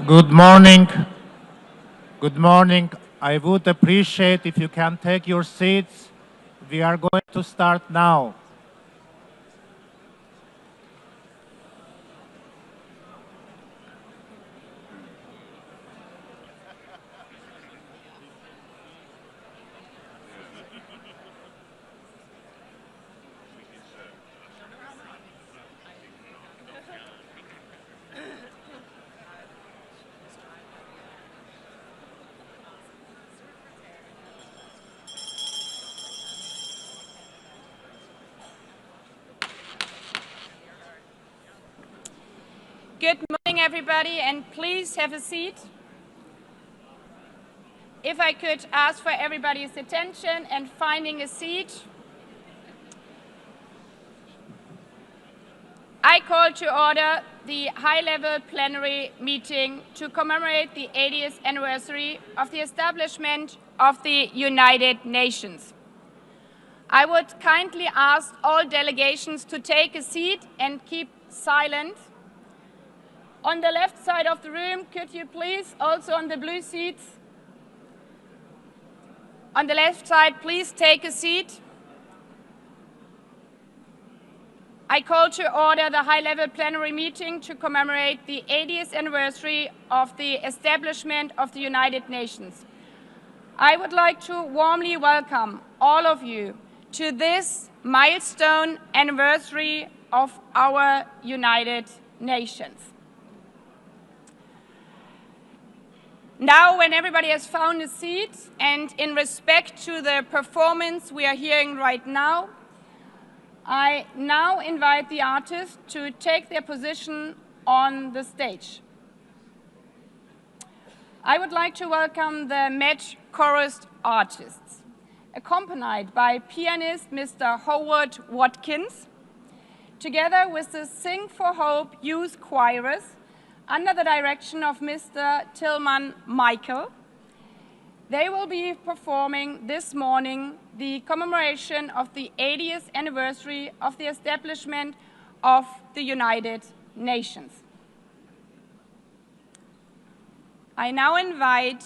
Good morning. Good morning. I would appreciate if you can take your seats. We are going to start now. Good morning, everybody, and please have a seat. If I could ask for everybody's attention and finding a seat. I call to order the high-level plenary meeting to commemorate the 80th anniversary of the establishment of the United Nations. I would kindly ask all delegations to take a seat and keep silent. On the left side of the room, could you please, also on the blue seats, on the left side, please take a seat. I call to order the high-level plenary meeting to commemorate the 80th anniversary of the establishment of the United Nations. I would like to warmly welcome all of you to this milestone anniversary of our United Nations. Now, when everybody has found a seat, and in respect to the performance we are hearing right now, I now invite the artists to take their position on the stage. I would like to welcome the Met Chorus artists, accompanied by pianist Mr. Howard Watkins, together with the Sing for Hope youth choirs, under the direction of Mr. Tillman Michael. They will be performing this morning the commemoration of the 80th anniversary of the establishment of the United Nations. I now invite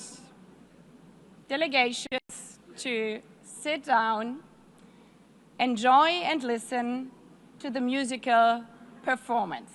delegations to sit down, enjoy and listen to the musical performance.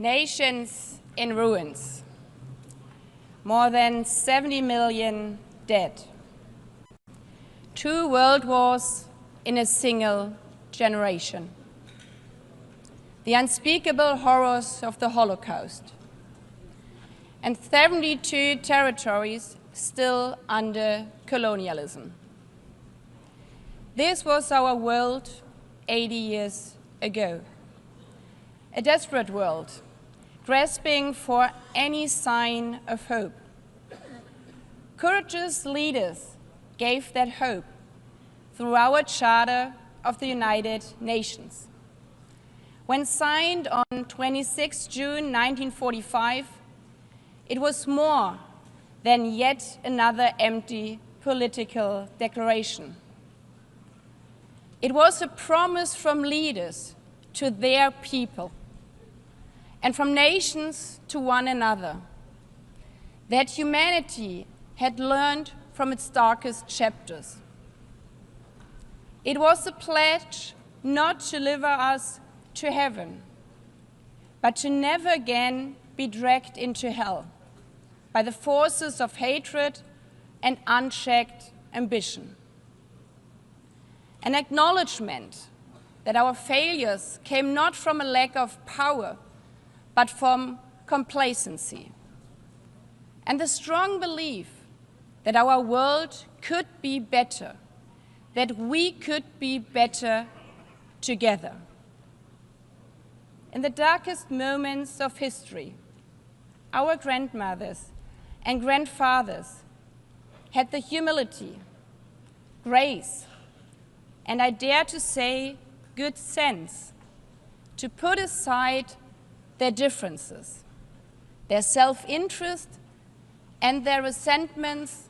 Nations in ruins. More than 70 million dead. 2 world wars in a single generation. The unspeakable horrors of the Holocaust. And 72 territories still under colonialism. This was our world 80 years ago. A desperate world, grasping for any sign of hope. Courageous leaders gave that hope through our Charter of the United Nations. When signed on 26 June 1945, it was more than yet another empty political declaration. It was a promise from leaders to their people and from nations to one another that humanity had learned from its darkest chapters. It was a pledge not to deliver us to heaven, but to never again be dragged into hell by the forces of hatred and unchecked ambition. An acknowledgement that our failures came not from a lack of power, but from complacency. And the strong belief that our world could be better, that we could be better together. In the darkest moments of history, our grandmothers and grandfathers had the humility, grace, and I dare to say good sense to put aside their differences, their self-interest and their resentments,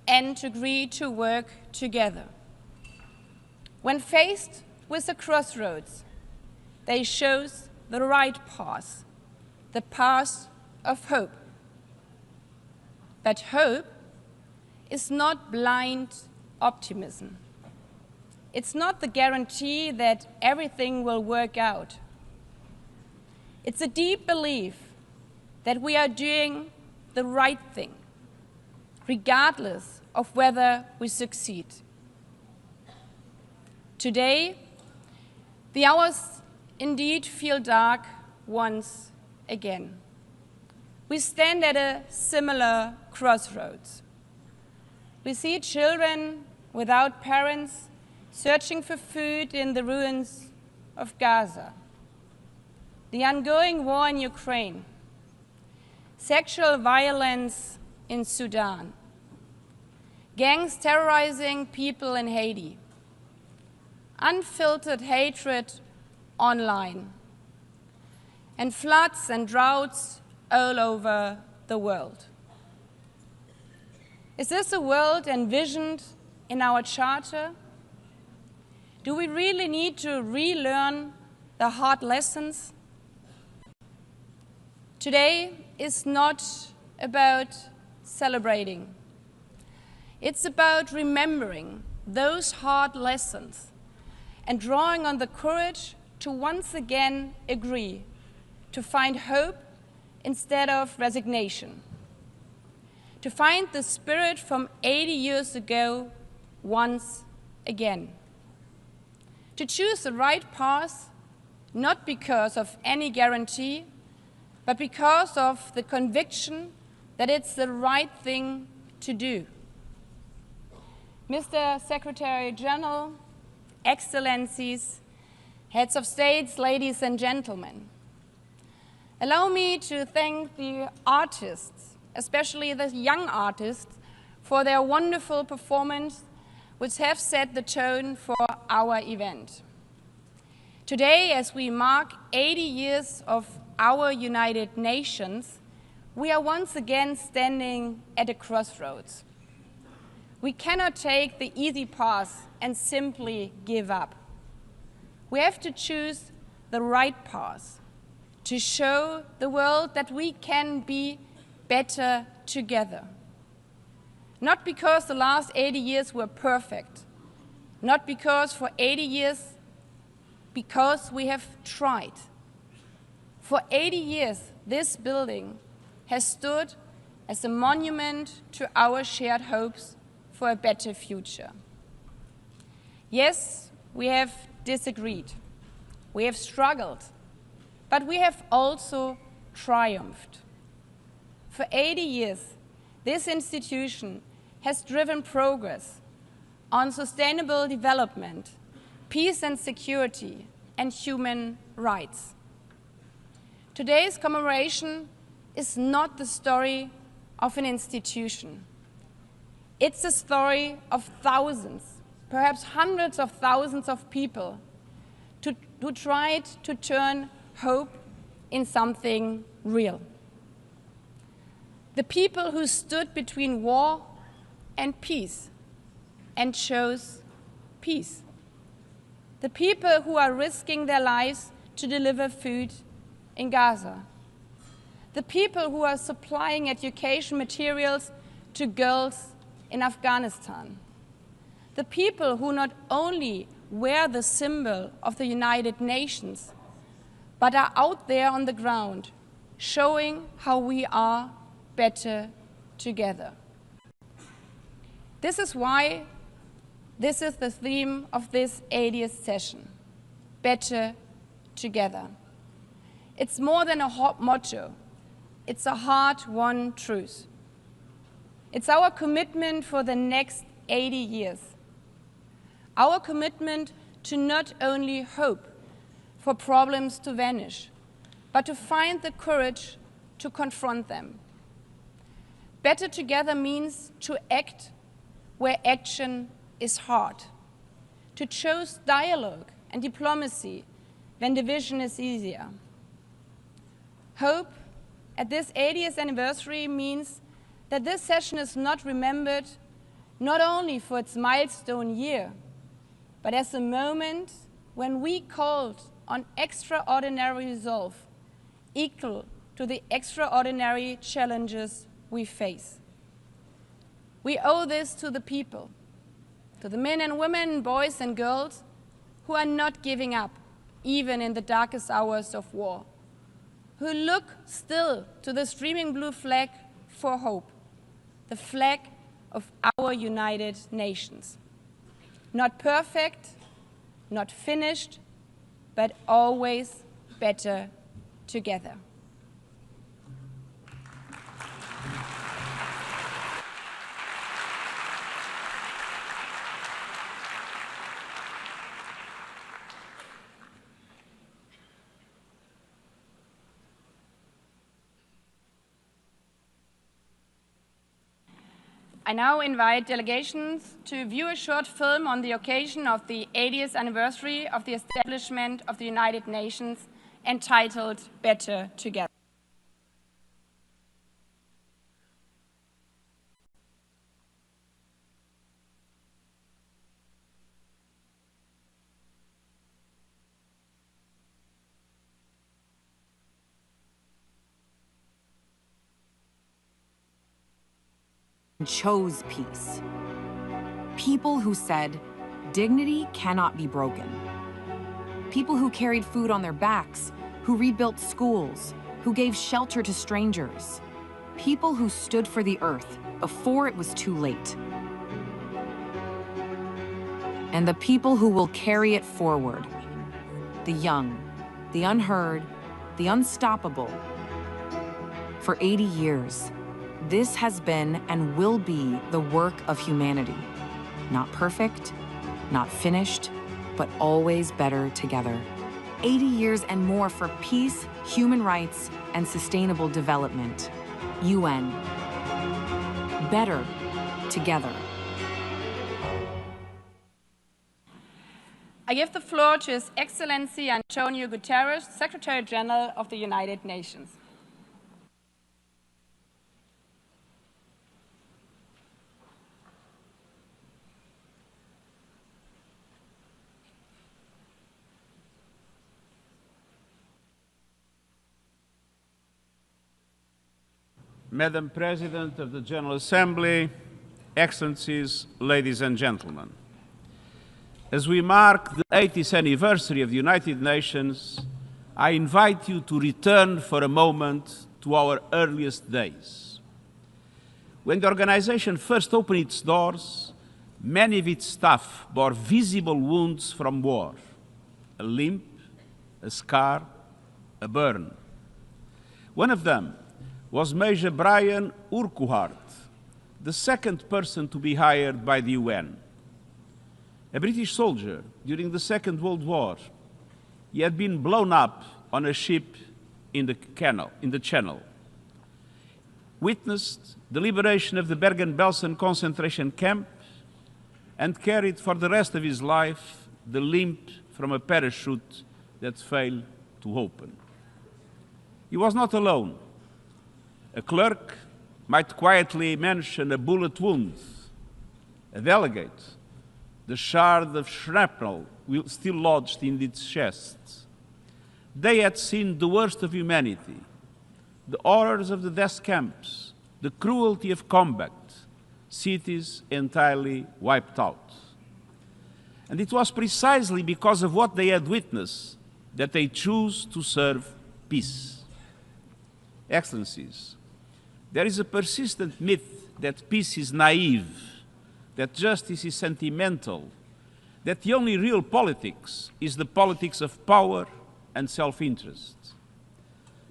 and to agree to work together. When faced with a crossroads, they chose the right path, the path of hope. But hope is not blind optimism. It's not the guarantee that everything will work out. It's a deep belief that we are doing the right thing, regardless of whether we succeed. Today, the hours indeed feel dark once again. We stand at a similar crossroads. We see children without parents searching for food in the ruins of Gaza, the ongoing war in Ukraine, sexual violence in Sudan, gangs terrorizing people in Haiti, unfiltered hatred online, and floods and droughts all over the world. Is this a world envisioned in our charter? Do we really need to relearn the hard lessons? Today is not about celebrating. It's about remembering those hard lessons and drawing on the courage to once again agree, to find hope instead of resignation, to find the spirit from 80 years ago once again, to choose the right path, not because of any guarantee, but because of the conviction that it's the right thing to do. Mr. Secretary General, Excellencies, Heads of States, ladies and gentlemen, allow me to thank the artists, especially the young artists, for their wonderful performance, which have set the tone for our event. Today, as we mark 80 years of our United Nations, we are once again standing at a crossroads. We cannot take the easy path and simply give up. We have to choose the right path to show the world that we can be better together. Not because the last 80 years were perfect, not because for 80 years, because we have tried. For 80 years, this building has stood as a monument to our shared hopes for a better future. Yes, we have disagreed, we have struggled, but we have also triumphed. For 80 years, this institution has driven progress on sustainable development, peace and security, and human rights. Today's commemoration is not the story of an institution. It's a story of thousands, perhaps hundreds of thousands of people who tried to turn hope in something real. The people who stood between war and peace and chose peace. The people who are risking their lives to deliver food in Gaza. The people who are supplying education materials to girls in Afghanistan. The people who not only wear the symbol of the United Nations, but are out there on the ground, showing how we are better together. This is why this is the theme of this 80th session, better together. It's more than a hot motto, it's a hard-won truth. It's our commitment for the next 80 years. Our commitment to not only hope for problems to vanish, but to find the courage to confront them. Better together means to act where action is hard, to choose dialogue and diplomacy when division is easier. Hope at this 80th anniversary means that this session is not remembered not only for its milestone year, but as a moment when we called on extraordinary resolve equal to the extraordinary challenges we face. We owe this to the people, to the men and women, boys and girls who are not giving up, even in the darkest hours of war, who look still to the streaming blue flag for hope, the flag of our United Nations. Not perfect, not finished, but always better together. I now invite delegations to view a short film on the occasion of the 80th anniversary of the establishment of the United Nations entitled Better Together. Chose peace. People who said, dignity cannot be broken. People who carried food on their backs, who rebuilt schools, who gave shelter to strangers. People who stood for the earth before it was too late. And the people who will carry it forward. The young, the unheard, the unstoppable. For 80 years, this has been and will be the work of humanity. Not perfect, not finished, but always better together. 80 years and more for peace, human rights, and sustainable development. UN. Better together. I give the floor to His Excellency Antonio Guterres, Secretary General of the United Nations. Madam President of the General Assembly, Excellencies, ladies and gentlemen. As we mark the 80th anniversary of the United Nations, I invite you to return for a moment to our earliest days. When the organization first opened its doors, many of its staff bore visible wounds from war, a limp, a scar, a burn. One of them was Major Brian Urquhart, the second person to be hired by the UN. A British soldier during the Second World War. He had been blown up on a ship in the Channel, witnessed the liberation of the Bergen-Belsen concentration camp, and carried for the rest of his life the limp from a parachute that failed to open. He was not alone. A clerk might quietly mention a bullet wound, a delegate, the shard of shrapnel still lodged in its chest. They had seen the worst of humanity, the horrors of the death camps, the cruelty of combat, cities entirely wiped out. And it was precisely because of what they had witnessed that they chose to serve peace. Excellencies, there is a persistent myth that peace is naive, that justice is sentimental, that the only real politics is the politics of power and self-interest.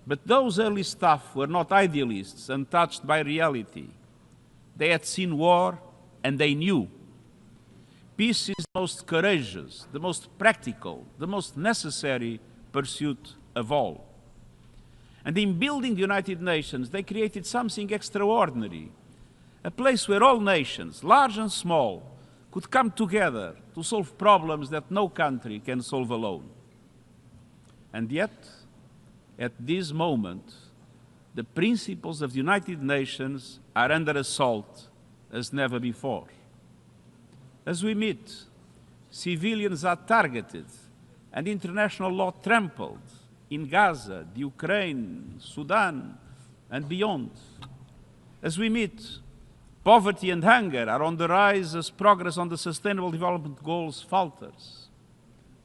But those early staff were not idealists untouched by reality. They had seen war and they knew. Peace is the most courageous, the most practical, the most necessary pursuit of all. And in building the United Nations, they created something extraordinary, a place where all nations, large and small, could come together to solve problems that no country can solve alone. And yet, at this moment, the principles of the United Nations are under assault as never before. As we meet, civilians are targeted and international law trampled in Gaza, the Ukraine, Sudan, and beyond. As we meet, poverty and hunger are on the rise as progress on the Sustainable Development Goals falters.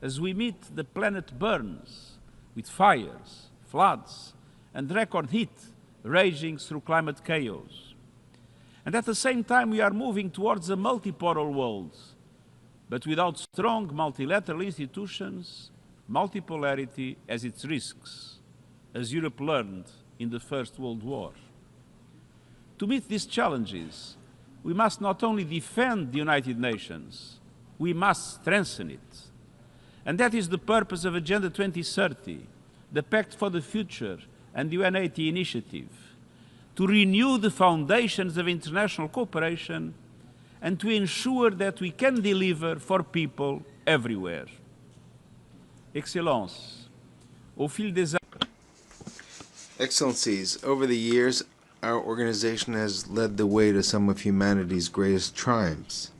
As we meet, the planet burns with fires, floods, and record heat raging through climate chaos. And at the same time, we are moving towards a multipolar world, but without strong multilateral institutions, multipolarity has its risks, as Europe learned in the First World War. To meet these challenges, we must not only defend the United Nations, we must strengthen it. And that is the purpose of Agenda 2030, the Pact for the Future, and the UN80 initiative, to renew the foundations of international cooperation and to ensure that we can deliver for people everywhere. Excellences, au fil des Excellencies, over the years, our organization has led the way to some of humanity's greatest triumphs.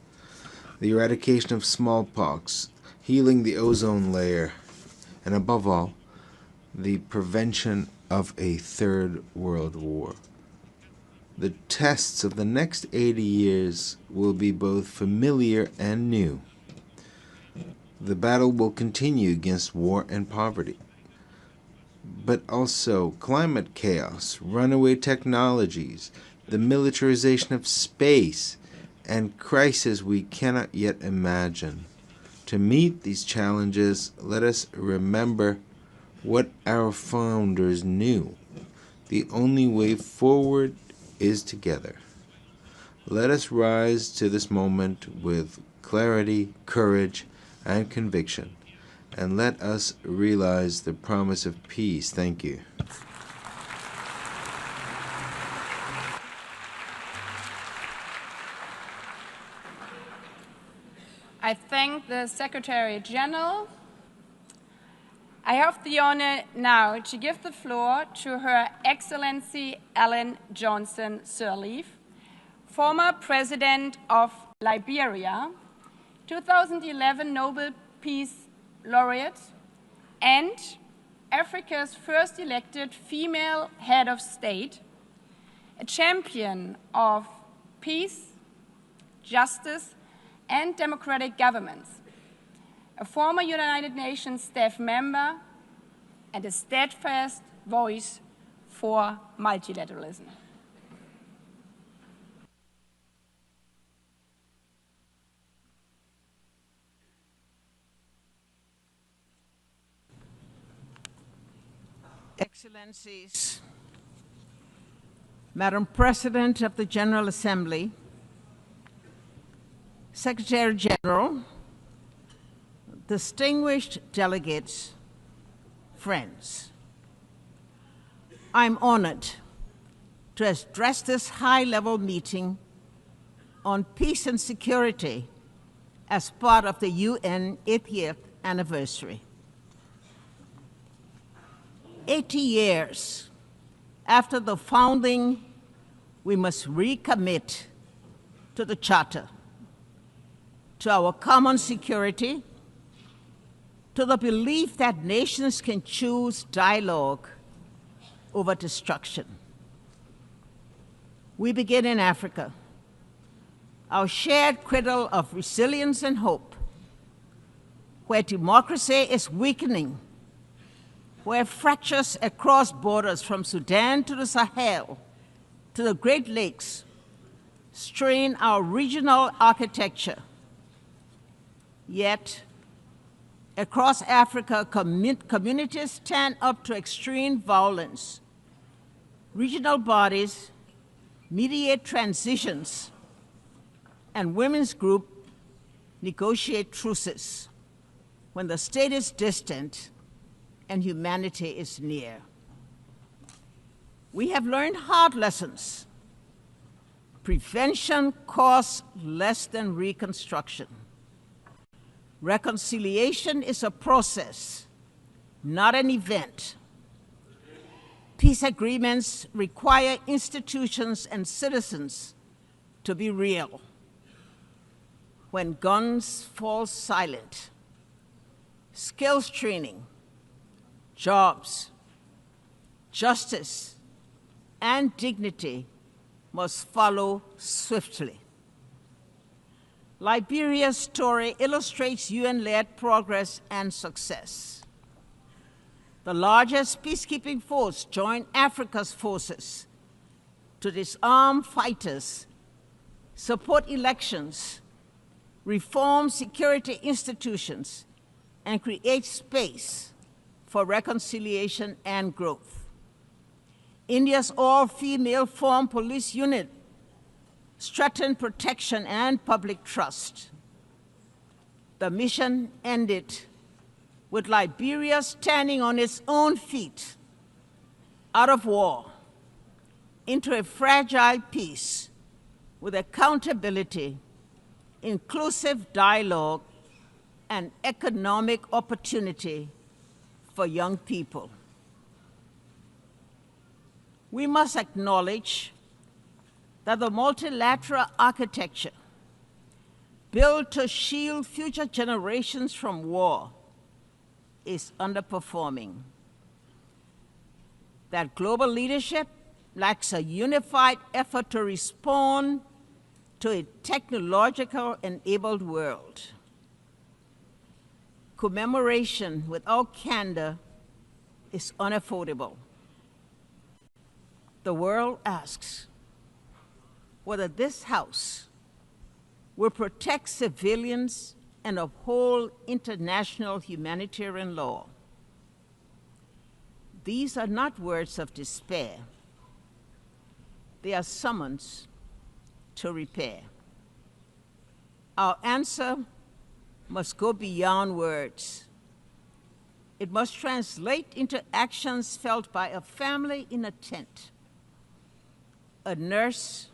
The eradication of smallpox, healing the ozone layer, and above all, the prevention of a third world war. The tests of the next 80 years will be both familiar and new. The battle will continue against war and poverty, but also climate chaos, runaway technologies, the militarization of space, and crises we cannot yet imagine. To meet these challenges, let us remember what our founders knew. The only way forward is together. Let us rise to this moment with clarity, courage, and conviction, and let us realize the promise of peace. Thank you. I thank the Secretary General. I have the honor now to give the floor to Her Excellency Ellen Johnson Sirleaf, former President of Liberia, 2011 Nobel Peace Laureate, and Africa's first elected female head of state, a champion of peace, justice, and democratic governments, a former United Nations staff member, and a steadfast voice for multilateralism. Excellencies, Madam President of the General Assembly, Secretary General, distinguished delegates, friends, I'm honored to address this high-level meeting on peace and security as part of the UN 80th anniversary. 80 years after the founding, we must recommit to the Charter, to our common security, to the belief that nations can choose dialogue over destruction. We begin in Africa, our shared cradle of resilience and hope, where democracy is weakening, where fractures across borders from Sudan to the Sahel to the Great Lakes strain our regional architecture. Yet, across Africa, communities stand up to extreme violence. Regional bodies mediate transitions, and women's groups negotiate truces when the state is distant and humanity is near. We have learned hard lessons. Prevention costs less than reconstruction. Reconciliation is a process, not an event. Peace agreements require institutions and citizens to be real. When guns fall silent, skills training, jobs, justice, and dignity must follow swiftly. Liberia's story illustrates UN-led progress and success. The largest peacekeeping force joined Africa's forces to disarm fighters, support elections, reform security institutions, and create space for reconciliation and growth. India's all-female formed police unit strengthened protection and public trust. The mission ended with Liberia standing on its own feet, out of war, into a fragile peace with accountability, inclusive dialogue, and economic opportunity for young people. We must acknowledge that the multilateral architecture built to shield future generations from war is underperforming. That global leadership lacks a unified effort to respond to a technological enabled world. Commemoration without candor is unaffordable. The world asks whether this House will protect civilians and uphold international humanitarian law. These are not words of despair. They are summons to repair. Our answer must go beyond words. It must translate into actions felt by a family in a tent, a nurse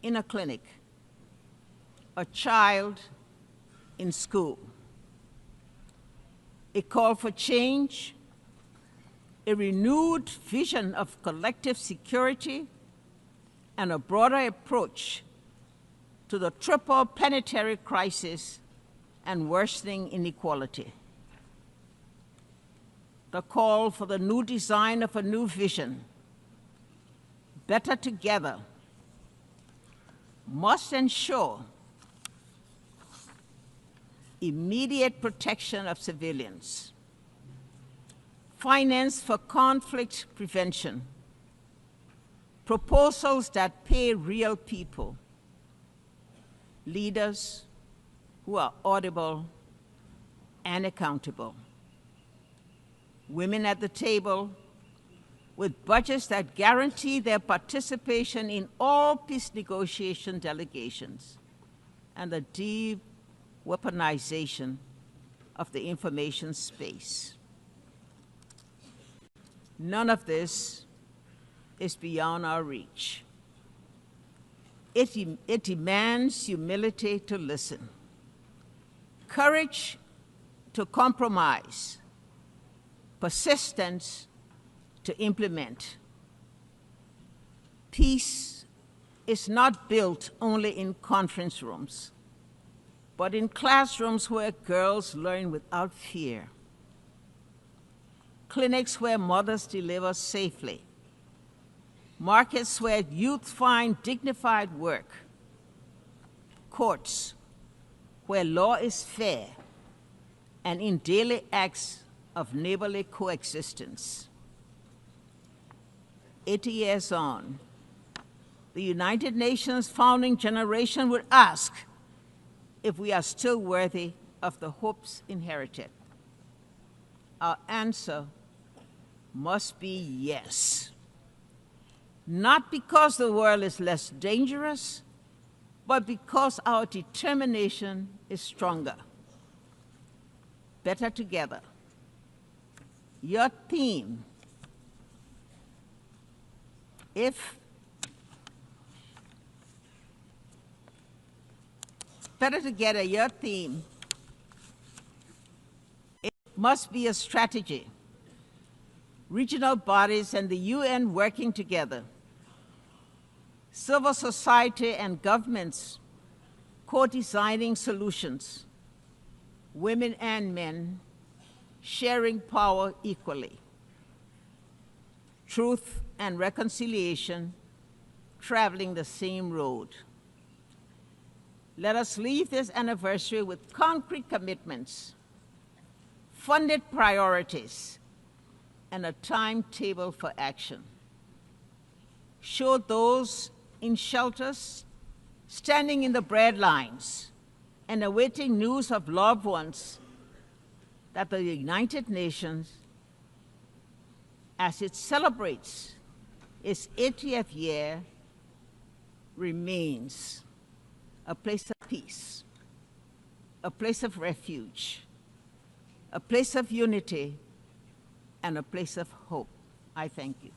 in a clinic, a child in school. A call for change, a renewed vision of collective security, and a broader approach to the triple planetary crisis and worsening inequality. The call for the new design of a new vision, better together, must ensure immediate protection of civilians, finance for conflict prevention, proposals that pay real people, leaders who are audible and accountable, women at the table with budgets that guarantee their participation in all peace negotiation delegations, and the deep weaponization of the information space. None of this is beyond our reach. It demands humility to listen, courage to compromise, persistence to implement. Peace is not built only in conference rooms, but in classrooms where girls learn without fear, clinics where mothers deliver safely, markets where youth find dignified work, courts where law is fair, and in daily acts of neighborly coexistence. 80 years on, the United Nations founding generation would ask if we are still worthy of the hopes inherited. Our answer must be yes. Not because the world is less dangerous, but because our determination is stronger. Better together. Your theme, better together, your theme, it must be a strategy. Regional bodies and the UN working together. Civil society and governments co-designing solutions. Women and men sharing power equally. Truth and reconciliation traveling the same road. Let us leave this anniversary with concrete commitments, funded priorities, and a timetable for action. Show those in shelters, standing in the bread lines, and awaiting news of loved ones that the United Nations, as it celebrates its 80th year, remains a place of peace, a place of refuge, a place of unity, and a place of hope. I thank you.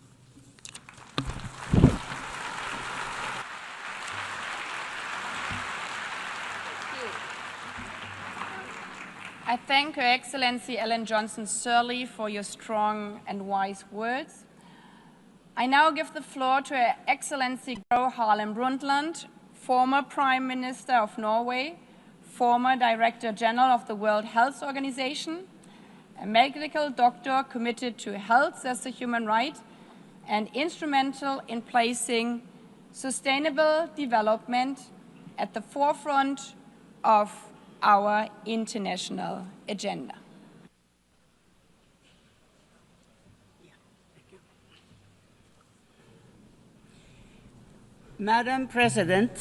I thank Her Excellency Ellen Johnson Sirleaf for your strong and wise words. I now give the floor to Her Excellency Gro Harlem Brundtland, former Prime Minister of Norway, former Director General of the World Health Organization, a medical doctor committed to health as a human right, and instrumental in placing sustainable development at the forefront of our international agenda. Madam President,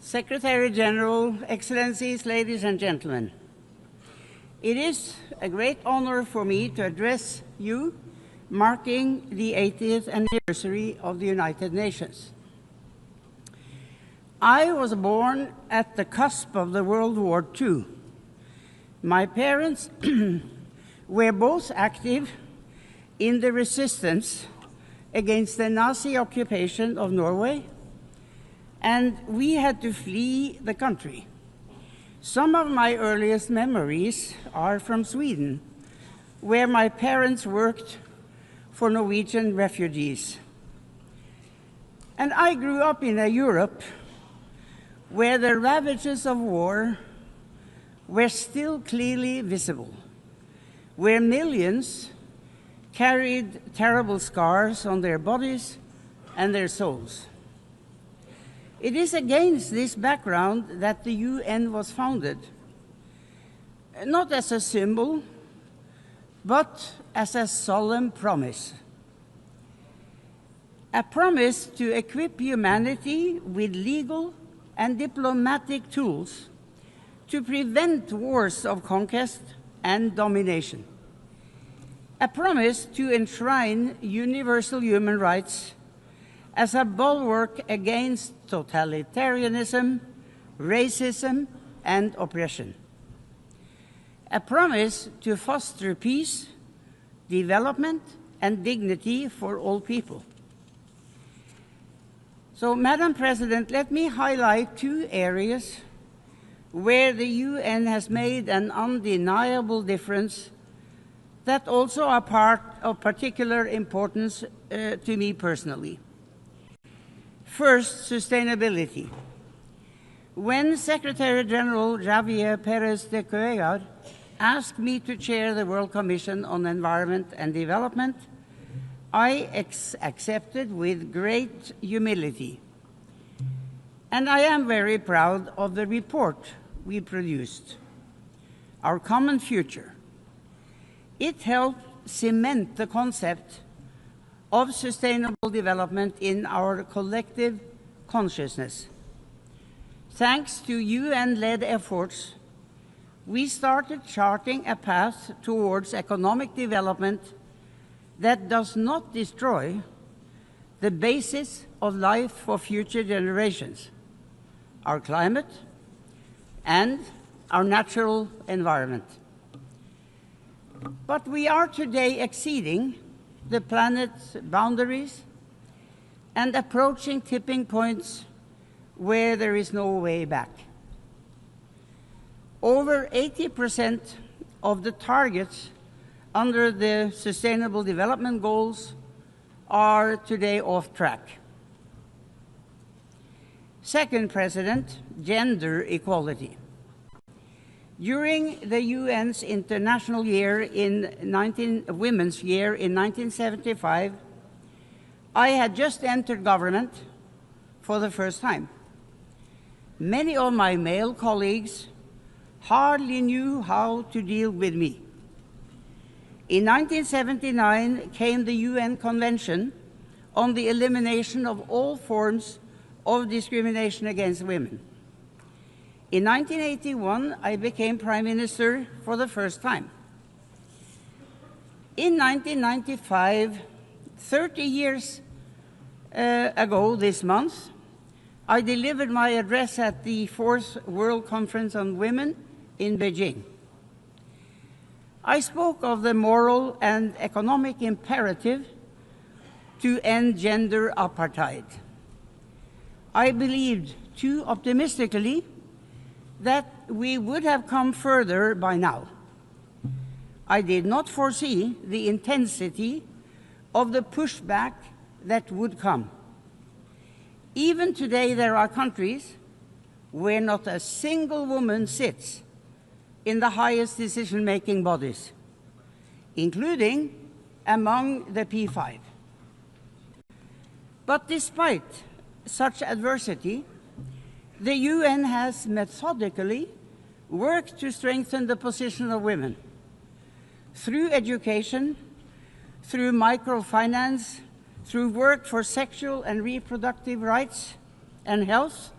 Secretary General, Excellencies, ladies and gentlemen, it is a great honor for me to address you marking the 80th anniversary of the United Nations. I was born at the cusp of the World War II. My parents were both active in the resistance against the Nazi occupation of Norway, and we had to flee the country. Some of my earliest memories are from Sweden, where my parents worked for Norwegian refugees. And I grew up in a Europe where the ravages of war were still clearly visible, where millions carried terrible scars on their bodies and their souls. It is against this background that the UN was founded, not as a symbol, but as a solemn promise. A promise to equip humanity with legal and diplomatic tools to prevent wars of conquest and domination. A promise to enshrine universal human rights as a bulwark against totalitarianism, racism, and oppression. A promise to foster peace, development, and dignity for all people. So, Madam President, let me highlight two areas where the UN has made an undeniable difference that also are part of particular importance to me personally. First, sustainability. When Secretary General Javier Pérez de Cuellar asked me to chair the World Commission on Environment and Development, I accepted with great humility. And I am very proud of the report we produced, Our Common Future. It helped cement the concept of sustainable development in our collective consciousness. Thanks to UN-led efforts, we started charting a path towards economic development that does not destroy the basis of life for future generations, our climate and our natural environment. But we are today exceeding the planet's boundaries and approaching tipping points where there is no way back. Over 80% of the targets under the Sustainable Development Goals are today off track. Second, President, gender equality. During the UN's International Year Women's Year in 1975, I had just entered government for the first time. Many of my male colleagues hardly knew how to deal with me. In 1979 came the UN Convention on the Elimination of All Forms of Discrimination against Women. In 1981, I became Prime Minister for the first time. In 1995, 30 years ago this month, I delivered my address at the 4th World Conference on Women in Beijing. I spoke of the moral and economic imperative to end gender apartheid. I believed too optimistically that we would have come further by now. I did not foresee the intensity of the pushback that would come. Even today, there are countries where not a single woman sits in the highest decision-making bodies, including among the P5. But despite such adversity, the UN has methodically worked to strengthen the position of women through education, through microfinance, through work for sexual and reproductive rights and health,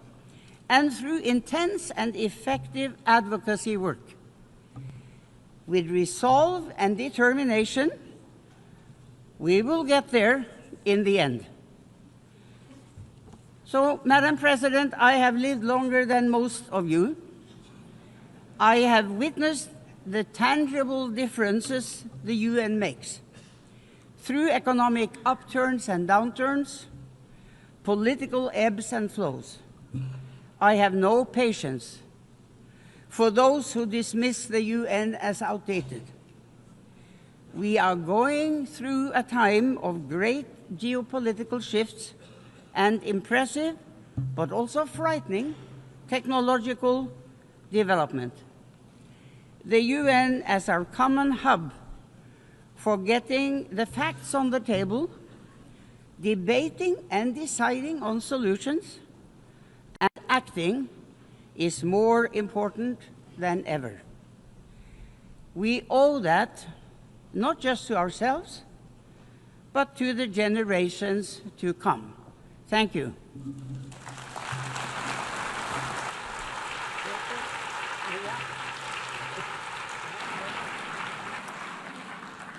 and through intense and effective advocacy work. With resolve and determination, we will get there in the end. So, Madam President, I have lived longer than most of you. I have witnessed the tangible differences the UN makes through economic upturns and downturns, political ebbs and flows. I have no patience for those who dismiss the UN as outdated. We are going through a time of great geopolitical shifts and impressive, but also frightening, technological development. The UN as our common hub for getting the facts on the table, debating and deciding on solutions, and acting is more important than ever. We owe that not just to ourselves, but to the generations to come. Thank you.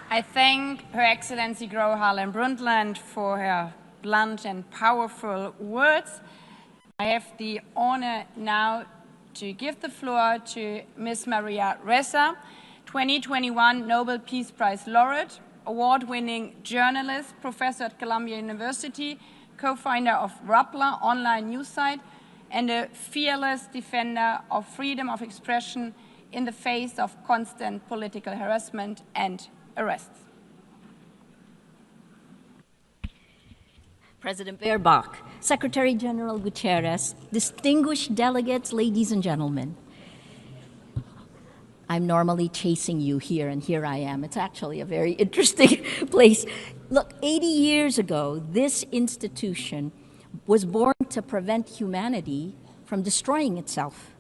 I thank Her Excellency Gro Harlem Brundtland for her blunt and powerful words. I have the honor now to give the floor to Ms. Maria Ressa, 2021 Nobel Peace Prize laureate, award-winning journalist, professor at Columbia University, co-founder of Rappler online news site, and a fearless defender of freedom of expression in the face of constant political harassment and arrests. President Baerbock, Secretary General Guterres, distinguished delegates, ladies and gentlemen. I'm normally chasing you here, and here I am. It's actually a very interesting place. Look, 80 years ago, this institution was born to prevent humanity from destroying itself.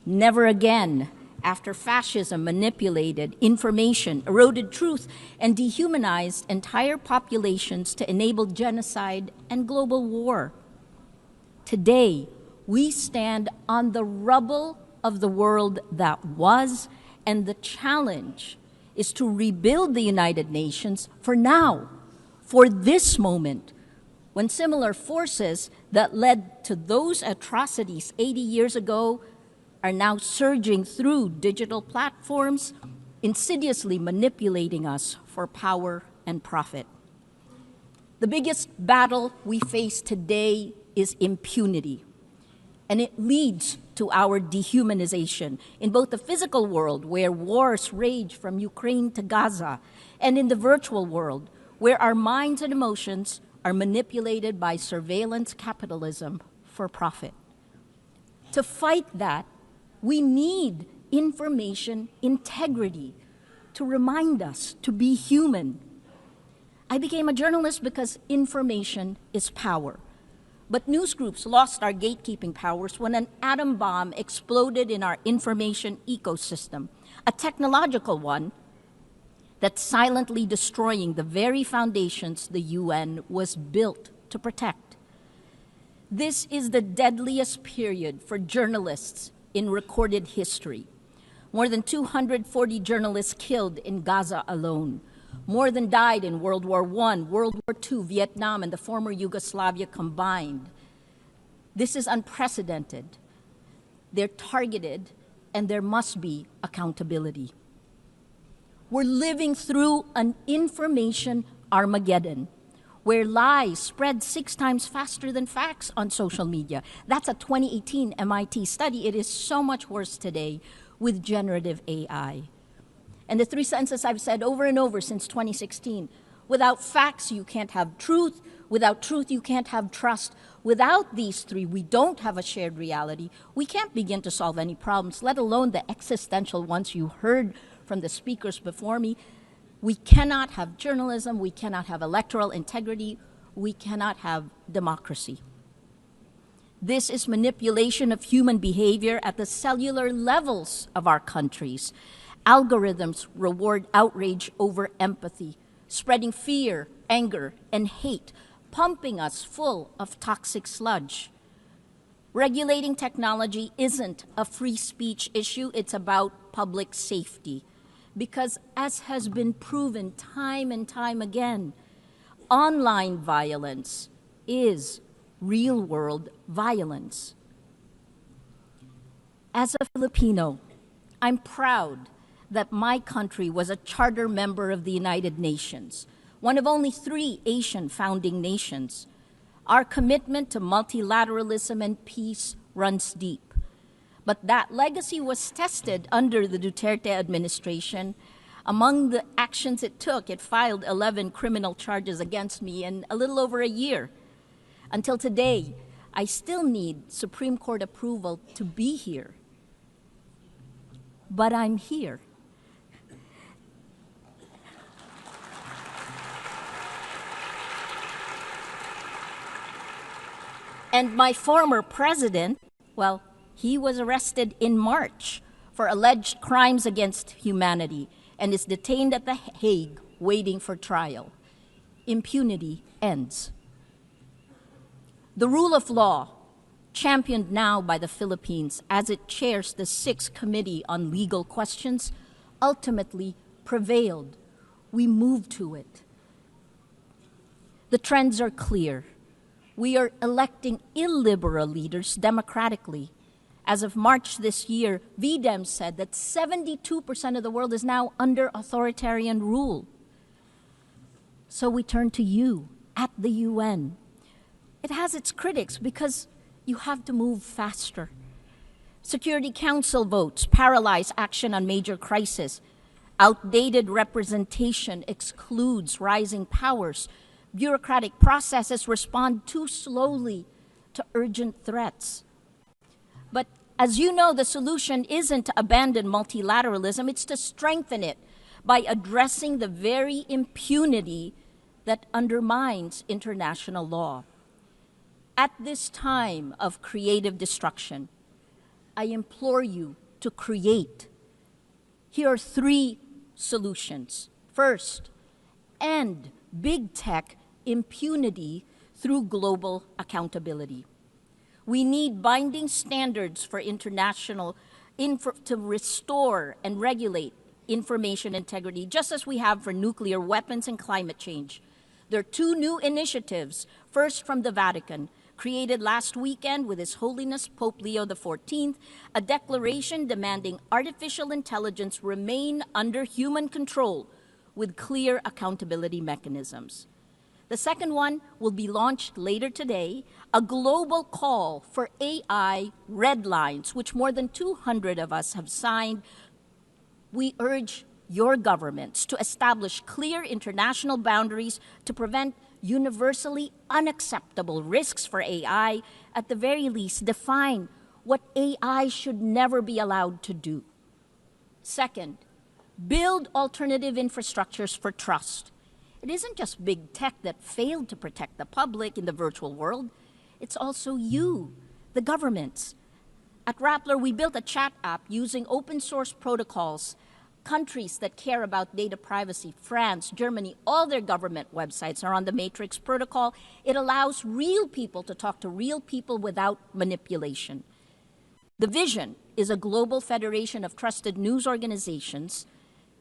Never again, after fascism manipulated information, eroded truth, and dehumanized entire populations to enable genocide and global war. Today, we stand on the rubble of the world that was, and the challenge is to rebuild the United Nations for now, for this moment, when similar forces that led to those atrocities 80 years ago are now surging through digital platforms, insidiously manipulating us for power and profit. The biggest battle we face today is impunity, and it leads to our dehumanization in both the physical world, where wars rage from Ukraine to Gaza, and in the virtual world, where our minds and emotions are manipulated by surveillance capitalism for profit. To fight that, we need information integrity to remind us to be human. I became a journalist because information is power. But news groups lost our gatekeeping powers when an atom bomb exploded in our information ecosystem, a technological one that's silently destroying the very foundations the UN was built to protect. This is the deadliest period for journalists in recorded history. More than 240 journalists killed in Gaza alone. More than died in World War I, World War II, Vietnam, and the former Yugoslavia combined. This is unprecedented. They're targeted, and there must be accountability. We're living through an information Armageddon, where lies spread 6 times faster than facts on social media. That's a 2018 MIT study. It is so much worse today with generative AI. And the 3 sentences I've said over and over since 2016, without facts, you can't have truth. Without truth, you can't have trust. Without these 3, we don't have a shared reality. We can't begin to solve any problems, let alone the existential ones you heard from the speakers before me. We cannot have journalism, we cannot have electoral integrity, we cannot have democracy. This is manipulation of human behavior at the cellular levels of our countries. Algorithms reward outrage over empathy, spreading fear, anger, and hate, pumping us full of toxic sludge. Regulating technology isn't a free speech issue, it's about public safety. Because as has been proven time and time again, online violence is real-world violence. As a Filipino, I'm proud that my country was a charter member of the United Nations, one of only 3 Asian founding nations. Our commitment to multilateralism and peace runs deep. But that legacy was tested under the Duterte administration. Among the actions it took, it filed 11 criminal charges against me in a little over a year. Until today, I still need Supreme Court approval to be here. But I'm here. And my former president, well, he was arrested in March for alleged crimes against humanity and is detained at The Hague waiting for trial. Impunity ends. The rule of law, championed now by the Philippines as it chairs the 6th Committee on Legal Questions, ultimately prevailed. We moved to it. The trends are clear. We are electing illiberal leaders democratically. As of March this year, VDEM said that 72% of the world is now under authoritarian rule. So we turn to you at the UN. It has its critics because you have to move faster. Security Council votes paralyze action on major crises. Outdated representation excludes rising powers. Bureaucratic processes respond too slowly to urgent threats. But as you know, the solution isn't to abandon multilateralism, it's to strengthen it by addressing the very impunity that undermines international law. At this time of creative destruction, I implore you to create. Here are 3 solutions. First, end big tech impunity through global accountability. We need binding standards for international to restore and regulate information integrity, just as we have for nuclear weapons and climate change. There are 2 new initiatives, first from the Vatican, created last weekend with His Holiness Pope Leo XIV, a declaration demanding artificial intelligence remain under human control with clear accountability mechanisms. The second one will be launched later today, a global call for AI red lines, which more than 200 of us have signed. We urge your governments to establish clear international boundaries to prevent universally unacceptable risks for AI, at the very least define what AI should never be allowed to do. Second, build alternative infrastructures for trust. It isn't just big tech that failed to protect the public in the virtual world. It's also you, the governments. At Rappler, we built a chat app using open source protocols. Countries that care about data privacy, France, Germany, all their government websites are on the Matrix protocol. It allows real people to talk to real people without manipulation. The vision is a global federation of trusted news organizations,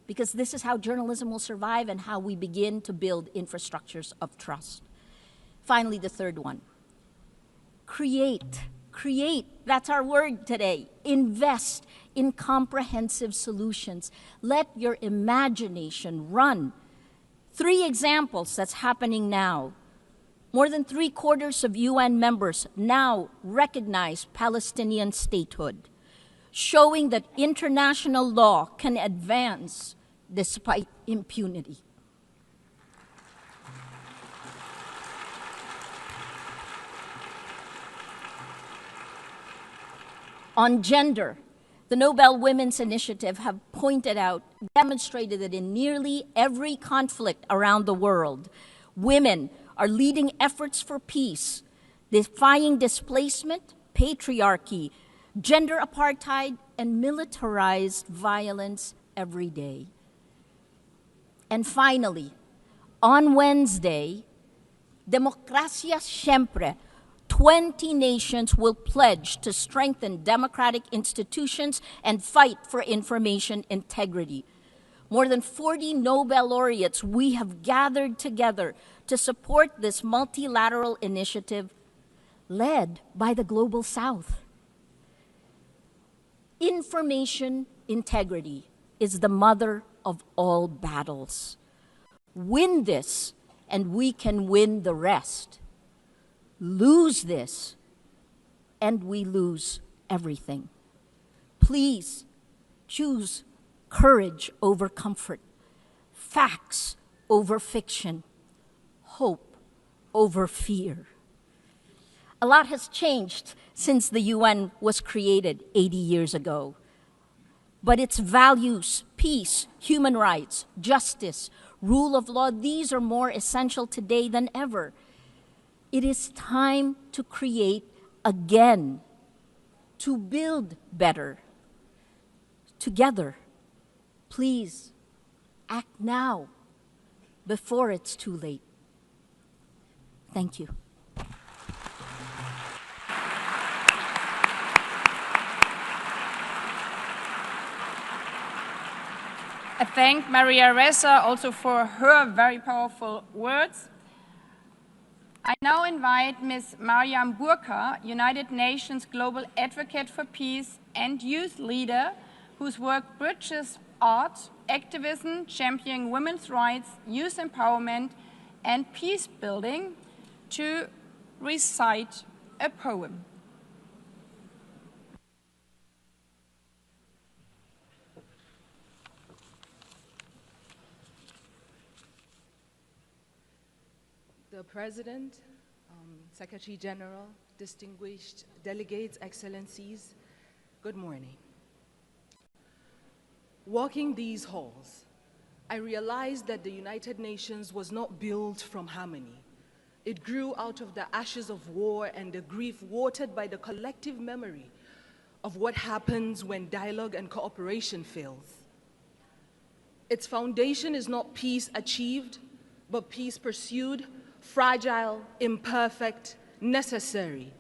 because this is how journalism will survive and how we begin to build infrastructures of trust. Finally, the third one, create. Create, that's our word today. Invest in comprehensive solutions. Let your imagination run. 3 examples that's happening now. More than 3/4 of UN members now recognize Palestinian statehood, showing that international law can advance despite impunity. On gender, the Nobel Women's Initiative have demonstrated that in nearly every conflict around the world, women are leading efforts for peace, defying displacement, patriarchy, gender apartheid, and militarized violence every day. And finally, on Wednesday, Demokrasya Siyempre, 20 nations will pledge to strengthen democratic institutions and fight for information integrity. More than 40 Nobel laureates we have gathered together to support this multilateral initiative led by the Global South. Information integrity is the mother of all battles. Win this, and we can win the rest. Lose this, and we lose everything. Please choose courage over comfort, facts over fiction, hope over fear. A lot has changed since the UN was created 80 years ago. But its values, peace, human rights, justice, rule of law, these are more essential today than ever. It is time to create again, to build better. Together, please act now, before it's too late. Thank you. I thank Maria Ressa also for her very powerful words. I now invite Ms. Mariam Burka, United Nations Global Advocate for Peace and youth leader, whose work bridges art, activism, championing women's rights, youth empowerment, and peace building, to recite a poem. The President, Secretary General, distinguished delegates, excellencies, good morning. Walking these halls, I realized that the United Nations was not built from harmony. It grew out of the ashes of war and the grief watered by the collective memory of what happens when dialogue and cooperation fails. Its foundation is not peace achieved, but peace pursued, fragile, imperfect, necessary,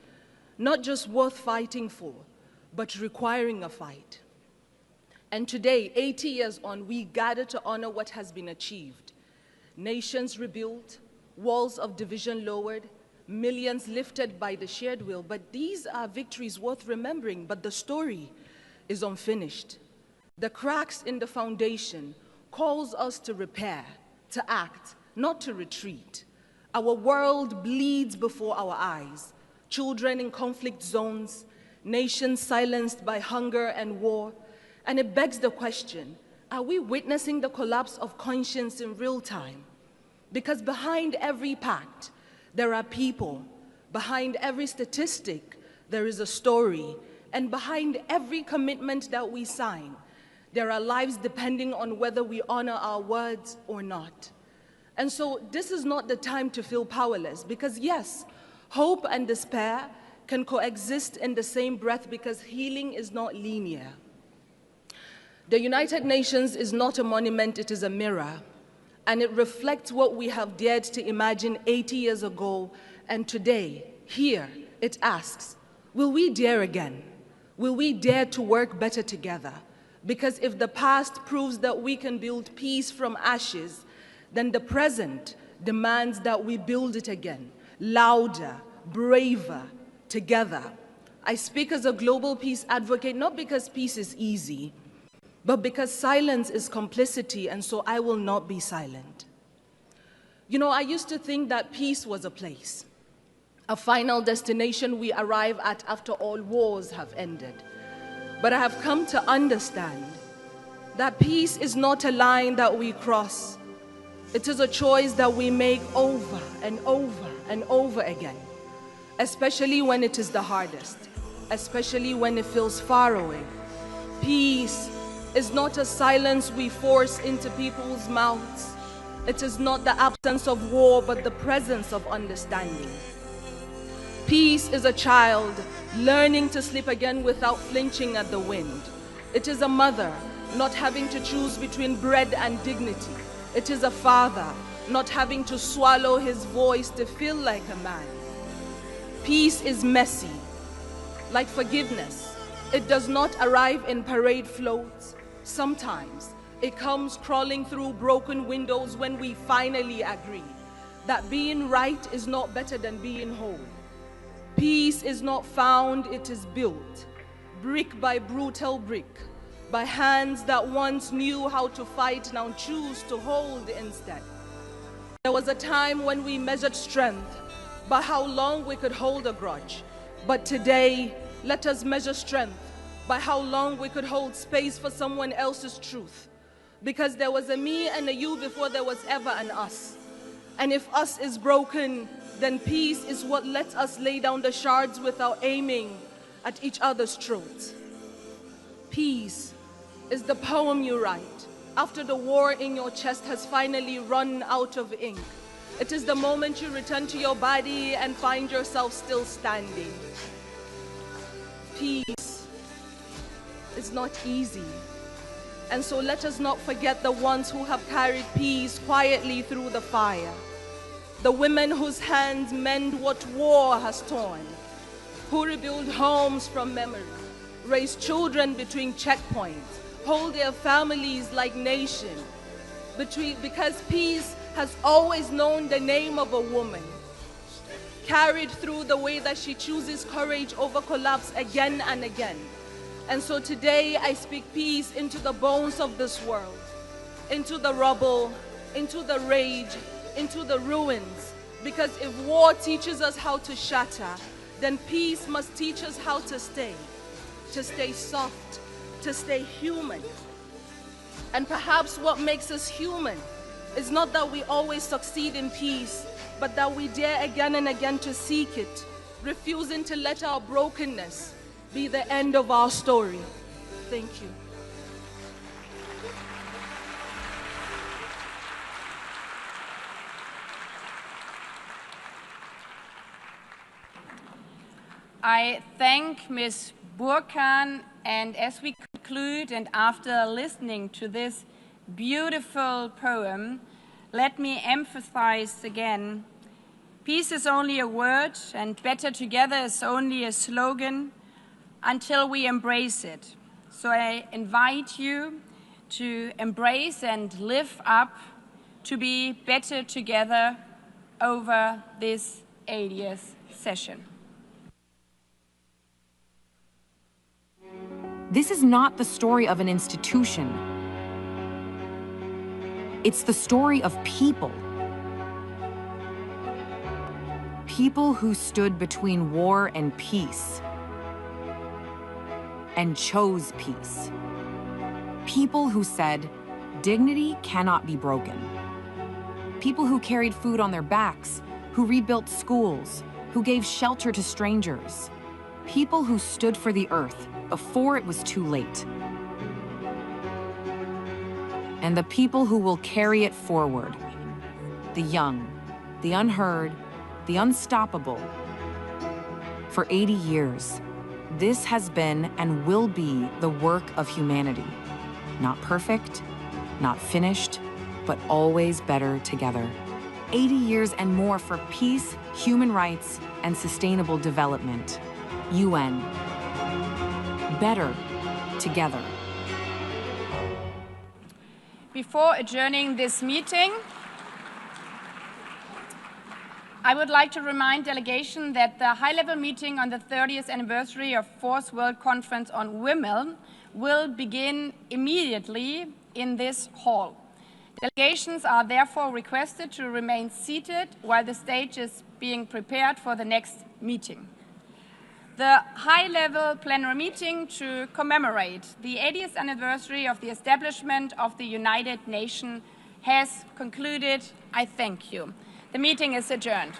not just worth fighting for, but requiring a fight. And today, 80 years on, we gather to honor what has been achieved. Nations rebuilt, walls of division lowered, millions lifted by the shared will. But these are victories worth remembering, but the story is unfinished. The cracks in the foundation calls us to repair, to act, not to retreat. Our world bleeds before our eyes. Children in conflict zones, nations silenced by hunger and war. And it begs the question, are we witnessing the collapse of conscience in real time? Because behind every pact, there are people. Behind every statistic, there is a story. And behind every commitment that we sign, there are lives depending on whether we honor our words or not. And so this is not the time to feel powerless, because yes, hope and despair can coexist in the same breath, because healing is not linear. The United Nations is not a monument, it is a mirror, and it reflects what we have dared to imagine 80 years ago, and today, here, it asks, will we dare again? Will we dare to work better together? Because if the past proves that we can build peace from ashes, then the present demands that we build it again, louder, braver, together. I speak as a global peace advocate, not because peace is easy, but because silence is complicity, and so I will not be silent. You know, I used to think that peace was a place, a final destination we arrive at after all wars have ended. But I have come to understand that peace is not a line that we cross. It is a choice that we make over and over and over again, especially when it is the hardest, especially when it feels far away. Peace is not a silence we force into people's mouths. It is not the absence of war, but the presence of understanding. Peace is a child learning to sleep again without flinching at the wind. It is a mother not having to choose between bread and dignity. It is a father not having to swallow his voice to feel like a man. Peace is messy, like forgiveness. It does not arrive in parade floats. Sometimes it comes crawling through broken windows when we finally agree that being right is not better than being whole. Peace is not found, it is built, brick by brutal brick, by hands that once knew how to fight, now choose to hold instead. There was a time when we measured strength by how long we could hold a grudge. But today, let us measure strength by how long we could hold space for someone else's truth. Because there was a me and a you before there was ever an us. And if us is broken, then peace is what lets us lay down the shards without aiming at each other's throats. Peace is the poem you write after the war in your chest has finally run out of ink. It is the moment you return to your body and find yourself still standing. Peace is not easy, And so let us not forget the ones who have carried peace quietly through the fire. The women whose hands mend what war has torn, who rebuild homes from memory, raise children between checkpoints, hold their families like nations. Because peace has always known the name of a woman, carried through the way that she chooses courage over collapse again and again. And so today I speak peace into the bones of this world, into the rubble, into the rage, into the ruins. Because if war teaches us how to shatter, then peace must teach us how to stay soft, to stay human. And perhaps what makes us human is not that we always succeed in peace, but that we dare again and again to seek it, refusing to let our brokenness be the end of our story. Thank you. I thank Ms. Burkhan, and as we conclude and after listening to this beautiful poem, let me emphasize again, peace is only a word and better together is only a slogan until we embrace it. So I invite you to embrace and live up to be better together over this 80th session. This is not the story of an institution. It's the story of people. People who stood between war and peace and chose peace. People who said, dignity cannot be broken. People who carried food on their backs, who rebuilt schools, who gave shelter to strangers. People who stood for the earth before it was too late. And the people who will carry it forward. The young, the unheard, the unstoppable. For 80 years, this has been and will be the work of humanity. Not perfect, not finished, but always better together. 80 years and more for peace, human rights, and sustainable development. UN. Better together. Before adjourning this meeting, I would like to remind delegation that the high-level meeting on the 30th anniversary of Fourth World Conference on Women will begin immediately in this hall. Delegations are therefore requested to remain seated while the stage is being prepared for the next meeting. The high-level plenary meeting to commemorate the 80th anniversary of the establishment of the United Nations has concluded. I thank you. The meeting is adjourned.